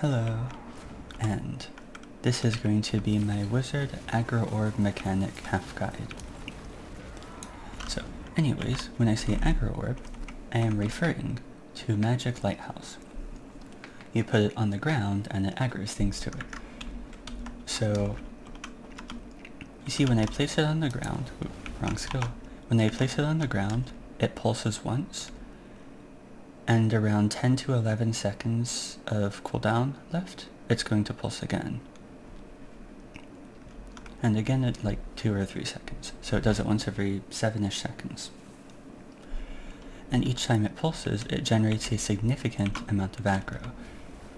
Hello, and this is going to be my Wizard Aggro Orb Mechanic Halfguide. So, anyways, when I say Aggro Orb, I am referring to Magic Lighthouse. You put it on the ground and it aggroes things to it. So, you see when I place it on the ground, wrong skill. When I place it on the ground, it pulses once, and around 10 to 11 seconds of cooldown left, it's going to pulse again. And again at like 2 or 3 seconds, so it does it once every 7-ish seconds. And each time it pulses, it generates a significant amount of aggro.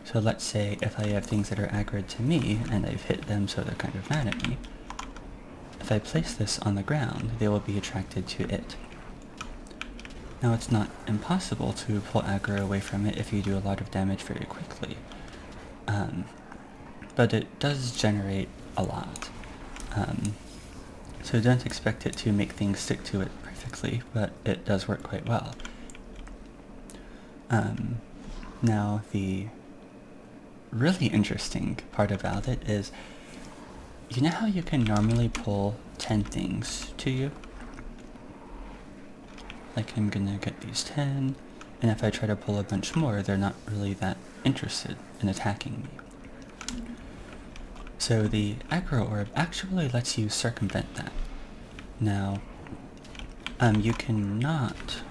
So let's say if I have things that are aggroed to me, and I've hit them so they're kind of mad at me, if I place this on the ground, they will be attracted to it. Now it's not impossible to pull aggro away from it if you do a lot of damage very quickly, but it does generate a lot. So don't expect it to make things stick to it perfectly, but it does work quite well. Now the really interesting part about it is, you know how you can normally pull 10 things to you? Like, I'm gonna get these 10, and if I try to pull a bunch more, they're not really that interested in attacking me. So the Aggro Orb actually lets you circumvent that. Now, you cannot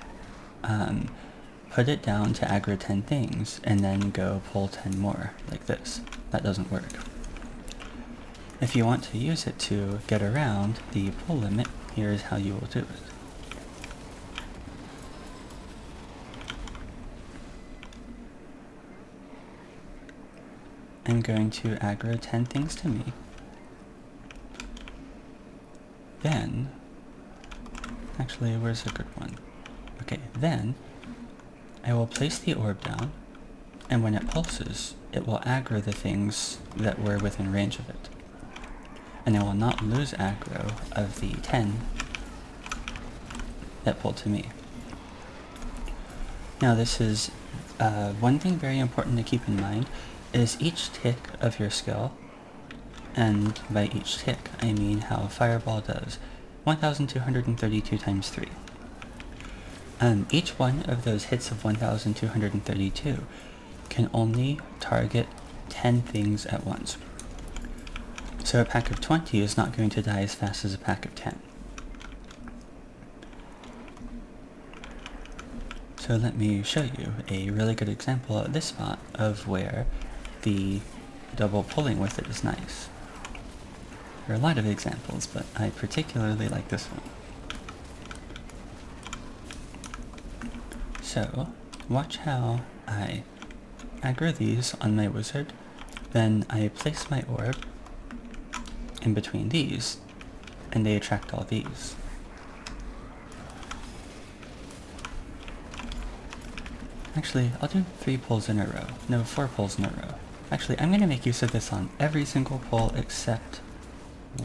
put it down to aggro 10 things and then go pull 10 more, like this. That doesn't work. If you want to use it to get around the pull limit, here's how you will do it. I'm going to aggro 10 things to me. Then, actually, where's a good one? Okay, then I will place the orb down, and when it pulses, it will aggro the things that were within range of it. And I will not lose aggro of the 10 that pulled to me. Now this is one thing very important to keep in mind, is each tick of your skill, and by each tick I mean how Fireball does 1232 times 3. Each one of those hits of 1232 can only target 10 things at once. So a pack of 20 is not going to die as fast as a pack of 10. So let me show you a really good example at this spot of where the double pulling with it is nice. There are a lot of examples, but I particularly like this one. So, watch how I aggro these on my wizard, then I place my orb in between these, and they attract all these. Actually, I'll do 3 pulls in a row. No, 4 pulls in a row. Actually, I'm going to make use of this on every single pull except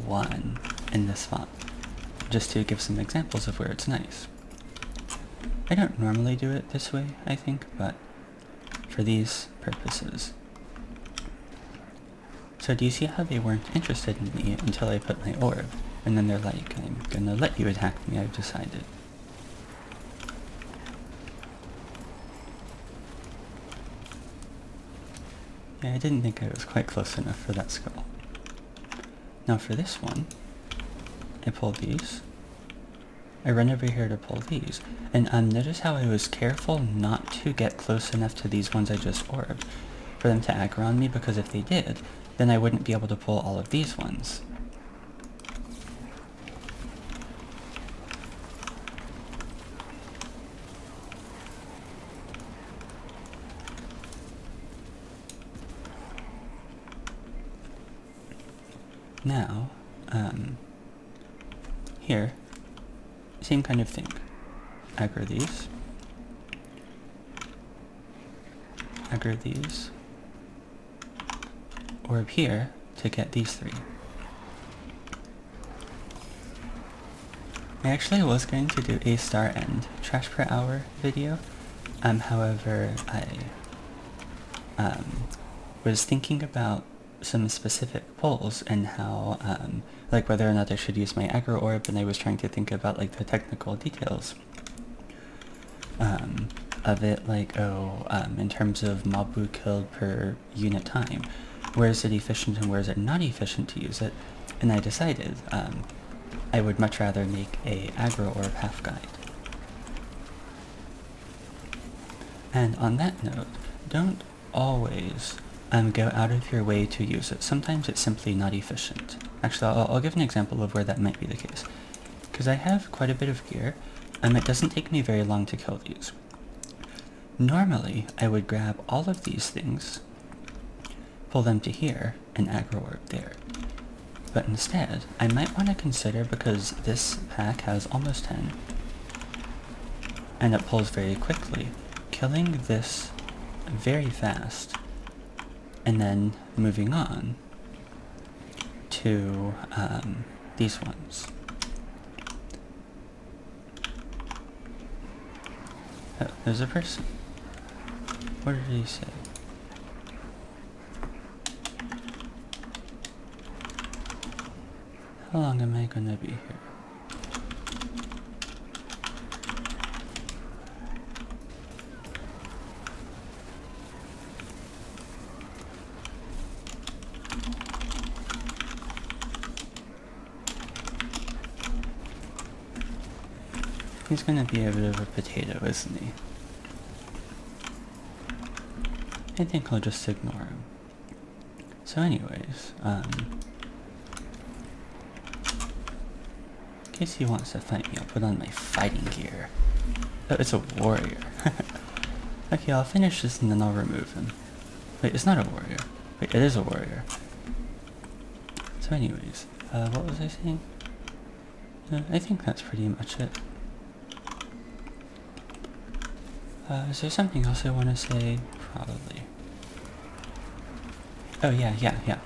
one in this spot, just to give some examples of where it's nice. I don't normally do it this way, I think, but for these purposes. So do you see how they weren't interested in me until I put my orb, and then they're like, I'm gonna let you attack me, I've decided. Yeah, I didn't think I was quite close enough for that skull. Now for this one, I pull these. I run over here to pull these. And notice how I was careful not to get close enough to these ones I just orbed for them to aggro on me, because if they did, then I wouldn't be able to pull all of these ones. Now, here, same kind of thing. Aggro these. Aggro these. Orb here to get these 3. I actually was going to do a star end trash per hour video, however I was thinking about some specific pulls and how, like whether or not I should use my aggro orb, and I was trying to think about like the technical details of it, like, in terms of Mabu killed per unit time, where is it efficient and where is it not efficient to use it, and I decided I would much rather make a aggro orb Halfguide. And on that note, don't always go out of your way to use it. Sometimes it's simply not efficient. Actually, I'll give an example of where that might be the case. Because I have quite a bit of gear, it doesn't take me very long to kill these. Normally, I would grab all of these things, pull them to here, and aggro orb there. But instead, I might want to consider, because this pack has almost 10, and it pulls very quickly, killing this very fast, and then moving on to these ones. Oh, there's a person. What did he say? How long am I gonna be here? He's gonna be a bit of a potato, isn't he? I think I'll just ignore him. So anyways, in case he wants to fight me, I'll put on my fighting gear. Oh, it's a warrior. Okay, I'll finish this and then I'll remove him. Wait, it's not a warrior. Wait, it is a warrior. So anyways, what was I saying? I think that's pretty much it. Is there something else I want to say? Probably. Oh yeah.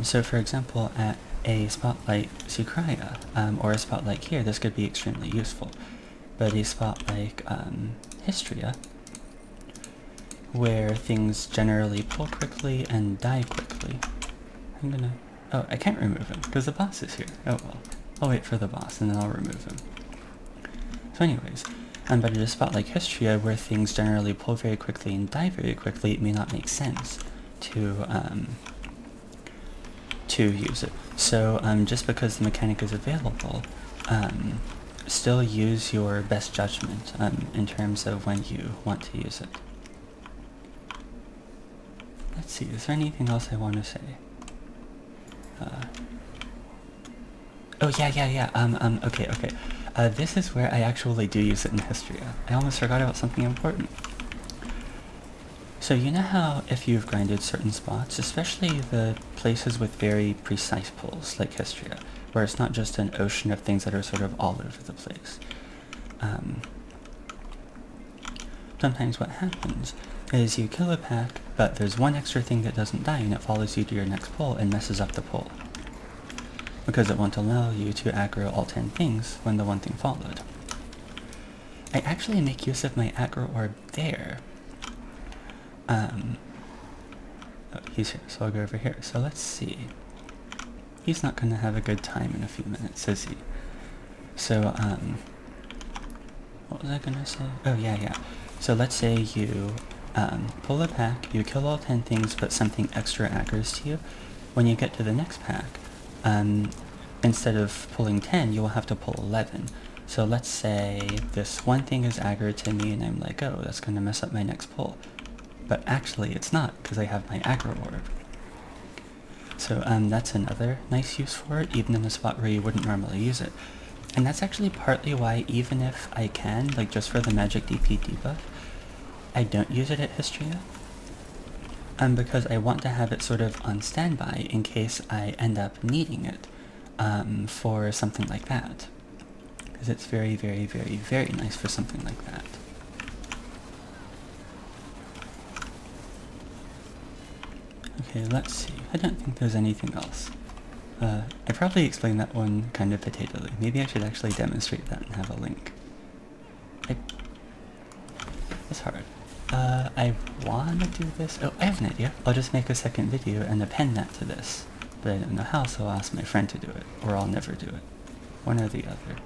So for example, at a spot like Sukraya, or a spot like here, this could be extremely useful. But a spot like Histria, where things generally pull quickly and die quickly. Oh, I can't remove him, because the boss is here. Oh well. I'll wait for the boss, and then I'll remove him. So anyways, but at a spot like Histria, where things generally pull very quickly and die very quickly, it may not make sense to use it. So just because the mechanic is available, still use your best judgment in terms of when you want to use it. Let's see, is there anything else I want to say? Oh yeah. Okay. This is where I actually do use it in Histria. I almost forgot about something important. So you know how if you've grinded certain spots, especially the places with very precise pulls, like Histria, where it's not just an ocean of things that are sort of all over the place. Sometimes what happens is you kill a pack, but there's one extra thing that doesn't die and it follows you to your next pull and messes up the pull, because it won't allow you to aggro all 10 things when the one thing followed. I actually make use of my aggro orb there. Oh, he's here, so I'll go over here. So let's see. He's not gonna have a good time in a few minutes, is he? So, what was I gonna say? Oh, yeah. So let's say you, pull a pack, you kill all 10 things, but something extra aggros to you. When you get to the next pack, instead of pulling 10, you will have to pull 11. So let's say this one thing is aggro to me, and I'm like, oh, that's gonna mess up my next pull. But actually it's not, because I have my aggro orb. So that's another nice use for it, even in a spot where you wouldn't normally use it. And that's actually partly why, even if I can, like just for the magic DP debuff, I don't use it at Histria. Because I want to have it sort of on standby in case I end up needing it for something like that. Because it's very, very, very, very nice for something like that. Okay, let's see. I don't think there's anything else. I probably explained that one kind of potatily. Maybe I should actually demonstrate that and have a link. It's hard. I wanna do this. Oh, I have an idea. I'll just make a second video and append that to this. But I don't know how, so I'll ask my friend to do it. Or I'll never do it. One or the other.